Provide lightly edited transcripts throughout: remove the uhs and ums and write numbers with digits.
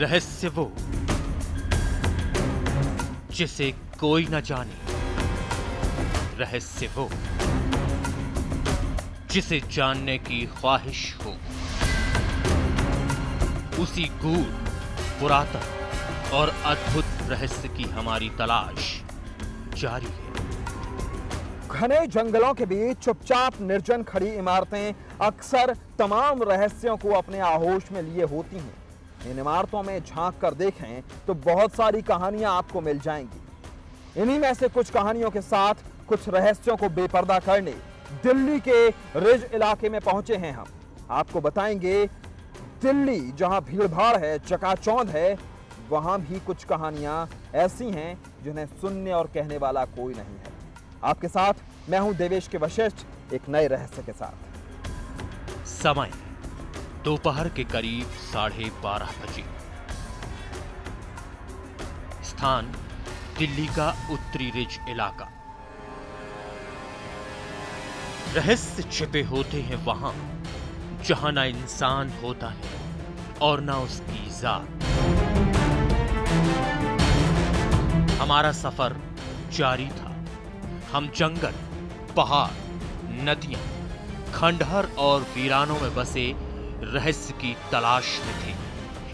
रहस्य वो जिसे कोई न जाने, रहस्य वो जिसे जानने की ख्वाहिश हो। उसी गूढ़, पुरातन और अद्भुत रहस्य की हमारी तलाश जारी है। घने जंगलों के बीच चुपचाप निर्जन खड़ी इमारतें अक्सर तमाम रहस्यों को अपने आहोश में लिए होती हैं। इन इमारतों में झांक कर देखें तो बहुत सारी कहानियां आपको मिल जाएंगी। इन्हीं में से कुछ कहानियों के साथ कुछ रहस्यों को बेपर्दा करने दिल्ली के रिज इलाके में पहुंचे हैं हम। आपको बताएंगे दिल्ली जहां भीड़भाड़ है, चकाचौंध है, वहां भी कुछ कहानियां ऐसी हैं जिन्हें सुनने और कहने वाला कोई नहीं है। आपके साथ मैं हूं देवेश के वशिष्ठ, एक नए रहस्य के साथ। समय दोपहर के करीब 12:30 बजे। स्थान दिल्ली का उत्तरी रिज इलाका। रहस्य छिपे होते हैं वहां जहां ना इंसान होता है और ना उसकी जात। हमारा सफर जारी था। हम जंगल, पहाड़, नदियां, खंडहर और वीरानों में बसे रहस्य की तलाश में थे।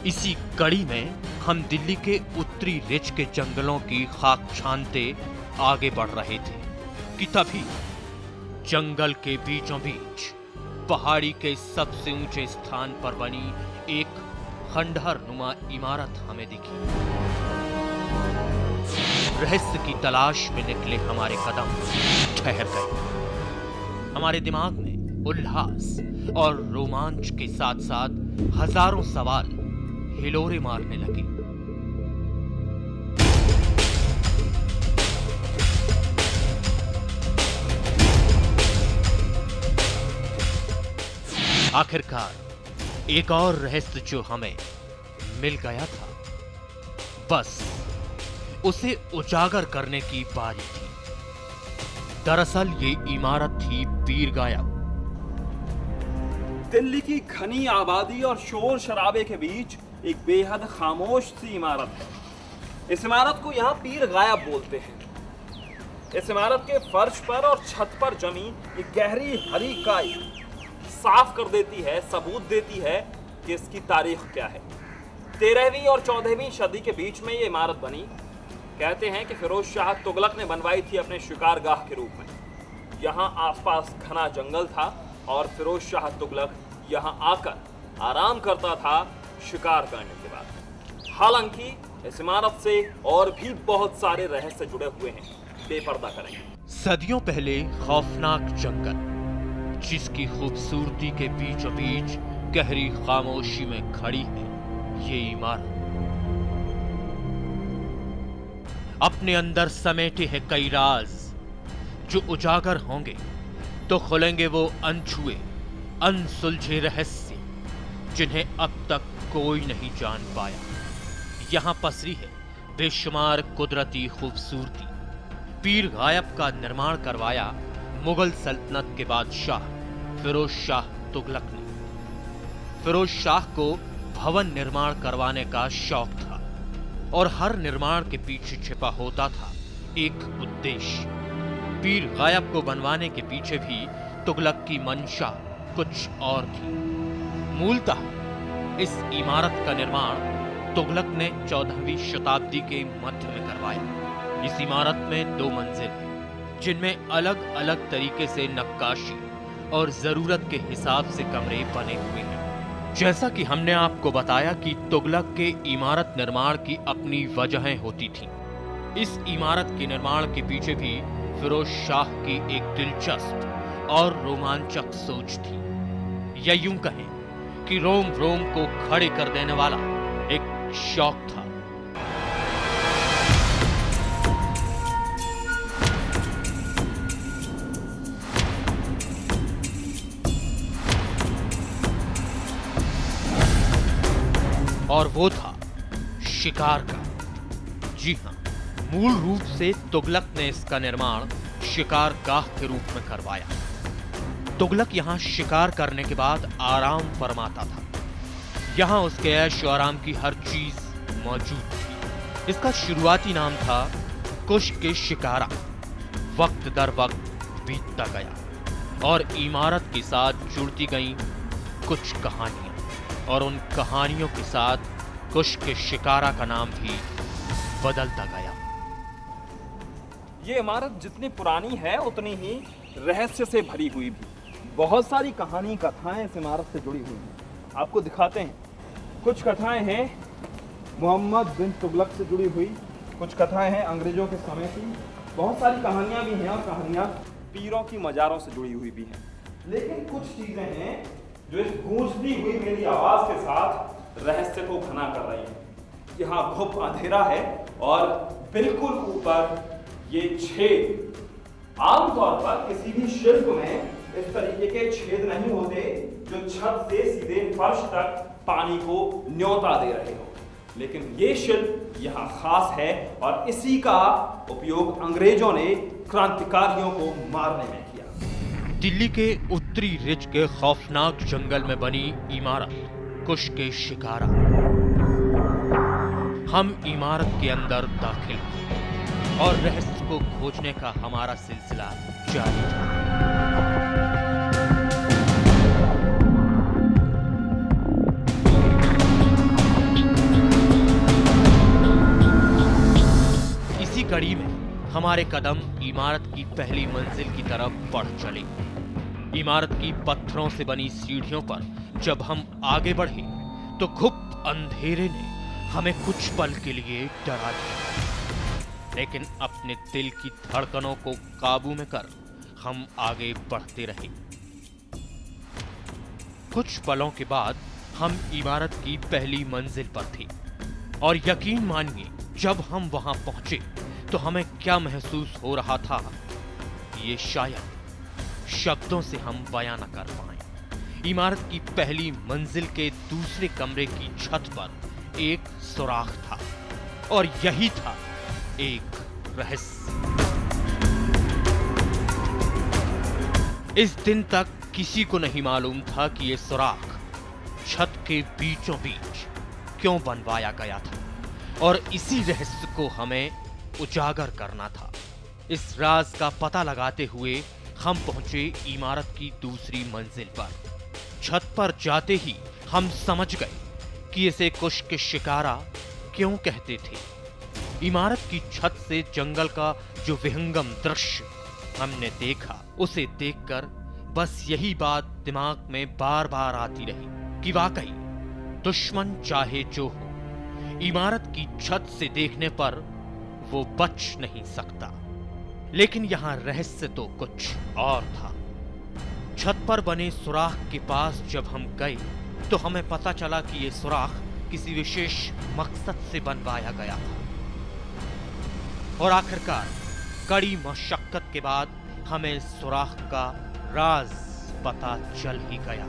इसी कड़ी में हम दिल्ली के उत्तरी रिज के जंगलों की खाक छानते आगे बढ़ रहे थे कि तभी जंगल के बीचों बीच पहाड़ी के सबसे ऊंचे स्थान पर बनी एक खंडहर नुमा इमारत हमें दिखी। रहस्य की तलाश में निकले हमारे कदम ठहर गए। हमारे दिमाग में उल्लास और रोमांच के साथ साथ हजारों सवाल हिलोरे मारने लगे। आखिरकार एक और रहस्य जो हमें मिल गया था, बस उसे उजागर करने की बारी थी। दरअसल ये इमारत थी पीर गायब। दिल्ली की घनी आबादी और शोर शराबे के बीच एक बेहद खामोश सी इमारत है। इस इमारत को यहाँ पीर गायब बोलते हैं। इस इमारत के फर्श पर और छत पर जमी एक गहरी हरी काई साफ कर देती है, सबूत देती है कि इसकी तारीख क्या है। 13वीं और 14वीं सदी के बीच में ये इमारत बनी। कहते हैं कि फिरोज शाह तुगलक ने बनवाई थी अपने शिकारगाह के रूप में। यहाँ आसपास घना जंगल था और फिरोज शाह तुगलक यहाँ आकर आराम करता था शिकार करने के बाद। हालांकि इस इमारत से और भी बहुत सारे रहस्य जुड़े हुए हैं, बेपर्दा करेंगे। सदियों पहले खौफनाक जंगल जिसकी खूबसूरती के बीचों बीच गहरी खामोशी में खड़ी है ये इमारत। अपने अंदर समेटे हैं कई राज जो उजागर होंगे तो खुलेंगे वो अनछुए, अनसुलझे रहस्य जिन्हें अब तक कोई नहीं जान पाया। यहां पसरी है बेशुमार कुदरती खूबसूरती। पीर गायब का निर्माण करवाया मुगल सल्तनत के बादशाह फिरोज शाह तुगलक ने। फिरोज शाह को भवन निर्माण करवाने का शौक था और हर निर्माण के पीछे छिपा होता था एक उद्देश्य। पीर गायब को बनवाने के पीछे भी तुगलक की मंशा कुछ और थी। मूलतः इस इमारत का निर्माण तुगलक ने 14वीं शताब्दी के मध्य में करवाया। इस इमारत में 2 मंजिल हैं जिनमें अलग अलग तरीके से नक्काशी और जरूरत के हिसाब से कमरे बने हुए हैं। जैसा कि हमने आपको बताया कि तुगलक के इमारत निर्माण की अपनी वजहें होती थीं। इस इमारत के निर्माण के पीछे भी फिरोज शाह की एक दिलचस्प और रोमांचक सोच थी, या यूं कहें कि रोम रोम को खड़े कर देने वाला एक शौक था। और वो था शिकार का। जी हां, मूल रूप से तुगलक ने इसका निर्माण शिकारगाह के रूप में करवाया। तुगलक यहां शिकार करने के बाद आराम फरमाता था। यहाँ उसके ऐश और आराम की हर चीज मौजूद थी। इसका शुरुआती नाम था कुश के शिकारा। वक्त दर वक्त बीतता गया और इमारत के साथ जुड़ती गईं कुछ कहानियां, और उन कहानियों के साथ कुश के शिकारा का नाम भी बदलता गया। ये इमारत जितनी पुरानी है उतनी ही रहस्य से भरी हुई भी। बहुत सारी कहानी कथाएं इस इमारत से जुड़ी हुई हैं। आपको दिखाते हैं। कुछ कथाएं हैं मोहम्मद बिन तुगलक से जुड़ी हुई, कुछ कथाएं हैं अंग्रेजों के समय की, बहुत सारी कहानियां भी हैं और कहानियां पीरों की मज़ारों से जुड़ी हुई भी हैं। लेकिन कुछ चीजें हैं जो इस गूंजती हुई मेरी आवाज के साथ रहस्य को घना कर रही हैं। यहाँ बहुत अंधेरा है और बिल्कुल ऊपर ये छेद। आमतौर पर किसी भी शिल्प में इस तरीके के छेद नहीं होते जो छत से सीधे फर्श तक पानी को न्योता दे रहे हो, लेकिन ये शिल्प यहाँ खास है और इसी का उपयोग अंग्रेजों ने क्रांतिकारियों को मारने में किया। दिल्ली के उत्तरी रिज के खौफनाक जंगल में बनी इमारत कुश के शिकारा। हम इमारत के अंदर दाखिल हुए और रहस्य को खोजने का हमारा सिलसिला जारी था। इसी कड़ी में हमारे कदम इमारत की पहली मंजिल की तरफ बढ़ चले। इमारत की पत्थरों से बनी सीढ़ियों पर जब हम आगे बढ़े तो गुप्त अंधेरे ने हमें कुछ पल के लिए डरा दिया, लेकिन अपने दिल की धड़कनों को काबू में कर हम आगे बढ़ते रहे। कुछ पलों के बाद हम इमारत की पहली मंजिल पर थे और यकीन मानिए जब हम वहां पहुंचे तो हमें क्या महसूस हो रहा था ये शायद शब्दों से हम बयां न कर पाएं। इमारत की पहली मंजिल के दूसरे कमरे की छत पर एक सुराख था और यही था एक रहस्य। इस दिन तक किसी को नहीं मालूम था कि यह सुराख छत के बीचों बीच क्यों बनवाया गया था और इसी रहस्य को हमें उजागर करना था। इस राज का पता लगाते हुए हम पहुंचे इमारत की दूसरी मंजिल पर। छत पर जाते ही हम समझ गए कि इसे कुश के शिकारा क्यों कहते थे। इमारत की छत से जंगल का जो विहंगम दृश्य हमने देखा, उसे देखकर बस यही बात दिमाग में बार बार आती रही कि वाकई दुश्मन चाहे जो हो, इमारत की छत से देखने पर वो बच नहीं सकता। लेकिन यहां रहस्य तो कुछ और था। छत पर बने सुराख के पास जब हम गए तो हमें पता चला कि यह सुराख किसी विशेष मकसद से बनवाया गया था और आखिरकार कड़ी मशक्कत के बाद हमें सुराख का राज पता चल ही गया।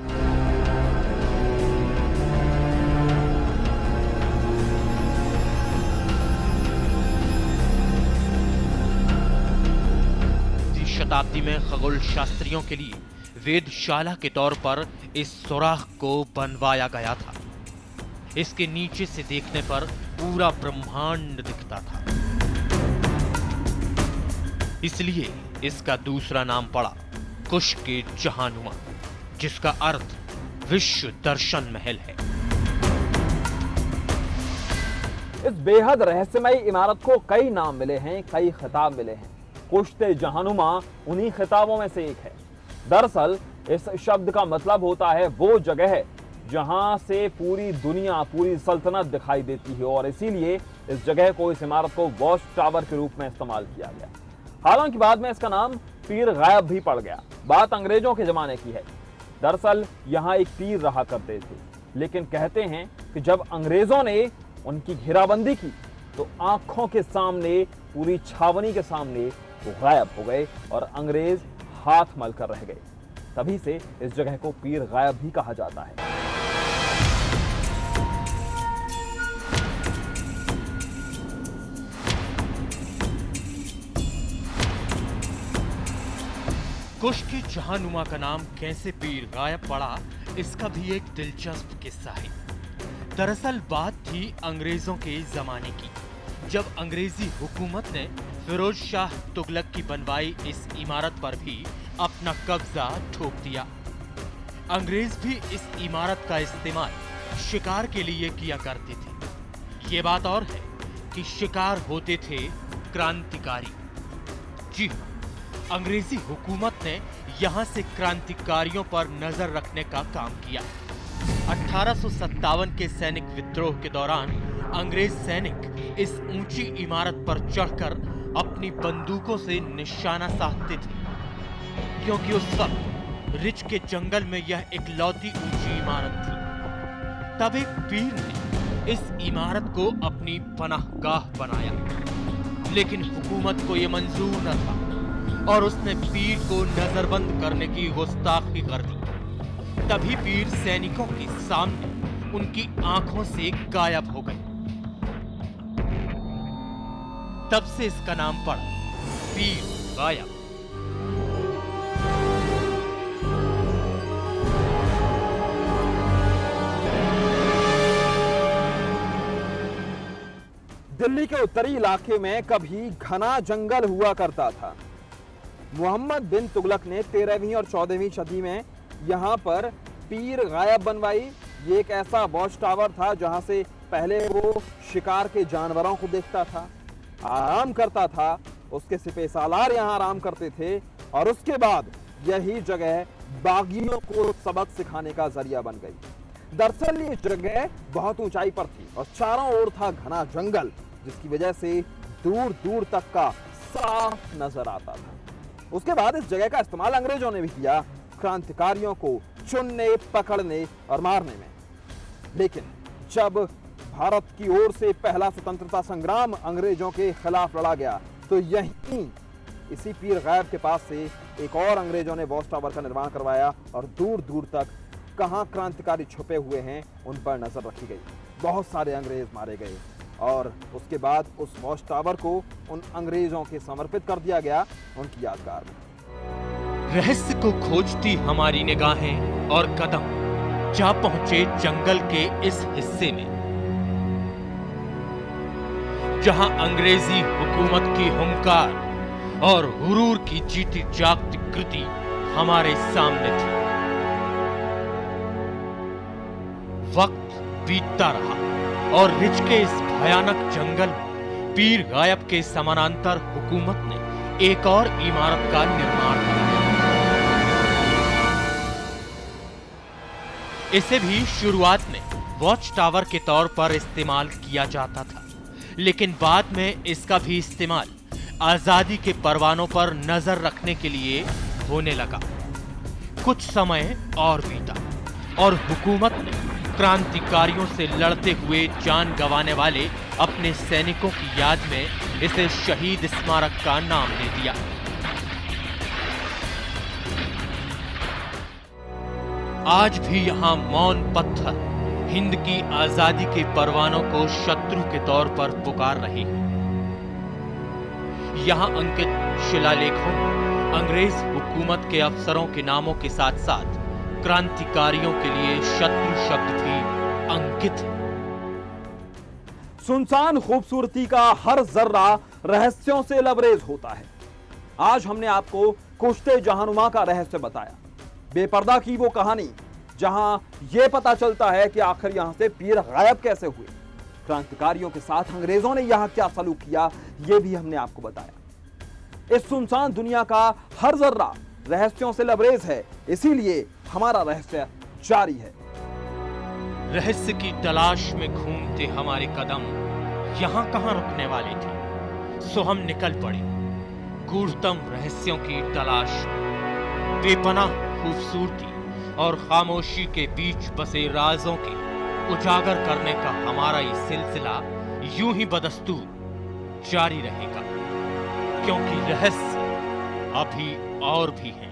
शताब्दी में खगोल शास्त्रियों के लिए वेधशाला के तौर पर इस सुराख को बनवाया गया था। इसके नीचे से देखने पर पूरा ब्रह्मांड दिखता था, इसलिए इसका दूसरा नाम पड़ा कुश के जहानुमा, जिसका अर्थ विश्व दर्शन महल है। इस बेहद रहस्यमयी इमारत को कई नाम मिले हैं, कई खिताब मिले हैं। कुश्ते जहानुमा उन्हीं खिताबों में से एक है। दरअसल इस शब्द का मतलब होता है वो जगह जहां से पूरी दुनिया, पूरी सल्तनत दिखाई देती है, और इसीलिए इस जगह को, इस इमारत को वॉच टावर के रूप में इस्तेमाल किया गया। हालांकि बाद में इसका नाम पीर गायब भी पड़ गया। बात अंग्रेजों के जमाने की है। दरअसल यहाँ एक पीर रहा करते थे, लेकिन कहते हैं कि जब अंग्रेजों ने उनकी घेराबंदी की तो आंखों के सामने, पूरी छावनी के सामने वो गायब हो गए और अंग्रेज हाथ मल कर रह गए। तभी से इस जगह को पीर गायब भी कहा जाता है। कुश के जहानुमा का नाम कैसे पीर गायब पड़ा, इसका भी एक दिलचस्प किस्सा है। दरअसल बात थी अंग्रेजों के जमाने की, जब अंग्रेजी हुकूमत ने फिरोज शाह तुगलक की बनवाई इस इमारत पर भी अपना कब्जा ठोक दिया। अंग्रेज भी इस इमारत का इस्तेमाल शिकार के लिए किया करते थे। ये बात और है कि शिकार होते थे क्रांतिकारी। जी हाँ, अंग्रेजी हुकूमत ने यहाँ से क्रांतिकारियों पर नजर रखने का काम किया। 1857 के सैनिक विद्रोह के दौरान अंग्रेज सैनिक इस ऊंची इमारत पर चढ़कर अपनी बंदूकों से निशाना साधते थे, क्योंकि उस वक्त रिच के जंगल में यह इकलौती ऊंची इमारत थी। तब एक पीर ने इस इमारत को अपनी पनाहगाह बनाया, लेकिन हुकूमत को यह मंजूर न था और उसने पीर को नजरबंद करने की गुस्ताखी कर दी। तभी पीर सैनिकों के सामने उनकी आंखों से गायब हो गए। तब से इसका नाम पड़ा पीर गायब। दिल्ली के उत्तरी इलाके में कभी घना जंगल हुआ करता था। मोहम्मद बिन तुगलक ने 13वीं और 14वीं सदी में यहाँ पर पीर गायब बनवाई। ये एक ऐसा वॉच टावर था जहाँ से पहले वो शिकार के जानवरों को देखता था, आराम करता था। उसके सिपह सालार यहाँ आराम करते थे और उसके बाद यही जगह बागियों को सबक सिखाने का जरिया बन गई। दरअसल ये जगह बहुत ऊंचाई पर थी और चारों ओर था घना जंगल, जिसकी वजह से दूर दूर तक का साफ नजर आता था। उसके बाद इस जगह का इस्तेमाल अंग्रेजों ने भी किया, क्रांतिकारियों को चुनने, पकड़ने और मारने में। लेकिन जब भारत की ओर से पहला स्वतंत्रता संग्राम अंग्रेजों के खिलाफ लड़ा गया, तो यहीं इसी पीर गायब के पास से एक और अंग्रेजों ने वॉच टावर का निर्माण करवाया और दूर दूर तक कहां क्रांतिकारी छुपे हुए हैं उन पर नजर रखी गई। बहुत सारे अंग्रेज मारे गए और उसके बाद उस वॉच टावर को उन अंग्रेजों के समर्पित कर दिया गया, उनकी यादगार में। रहस्य को खोजती हमारी निगाहें और कदम जा पहुंचे जंगल के इस हिस्से में, जहां अंग्रेजी हुकूमत की हुंकार और गुरूर की जीती जागती कृति हमारे सामने थी। वक्त बीतता रहा और रिच के इस भयानक जंगल में पीर गायब के समानांतर हुकूमत ने एक और इमारत का निर्माण किया। इसे भी शुरुआत में वॉच टावर के तौर पर इस्तेमाल किया जाता था, लेकिन बाद में इसका भी इस्तेमाल आजादी के परवानों पर नजर रखने के लिए होने लगा। कुछ समय और बीता और हुकूमत ने क्रांतिकारियों से लड़ते हुए जान गंवाने वाले अपने सैनिकों की याद में इसे शहीद स्मारक का नाम दे दिया। आज भी यहां मौन पत्थर हिंद की आजादी के परवानों को शत्रु के तौर पर पुकार रहे हैं। यहां अंकित शिलालेखों में अंग्रेज हुकूमत के अफसरों के नामों के साथ साथ क्रांतिकारियों के लिए शत्रु शब्द भी अंकित है। सुनसान खूबसूरती का हर जर्रा रहस्यों से लबरेज होता है। आज हमने आपको कुश्ते जहानुमा का रहस्य बताया, बेपर्दा की वो कहानी जहां यह पता चलता है कि आखिर यहां से पीर गायब कैसे हुए, क्रांतिकारियों के साथ अंग्रेजों ने यहां क्या सलूक किया, यह भी हमने आपको बताया। इस सुनसान दुनिया का हर जर्रा रहस्यों से लबरेज है, इसीलिए हमारा रहस्य जारी है। रहस्य की तलाश में घूमते हमारे कदम यहां कहां रुकने वाले थे, सो हम निकल पड़े गूढ़तम रहस्यों की तलाश में। बेपनाह खूबसूरती और खामोशी के बीच बसे राजों के उजागर करने का हमारा ये सिलसिला यूं ही बदस्तूर जारी रहेगा, क्योंकि रहस्य अभी और भी हैं।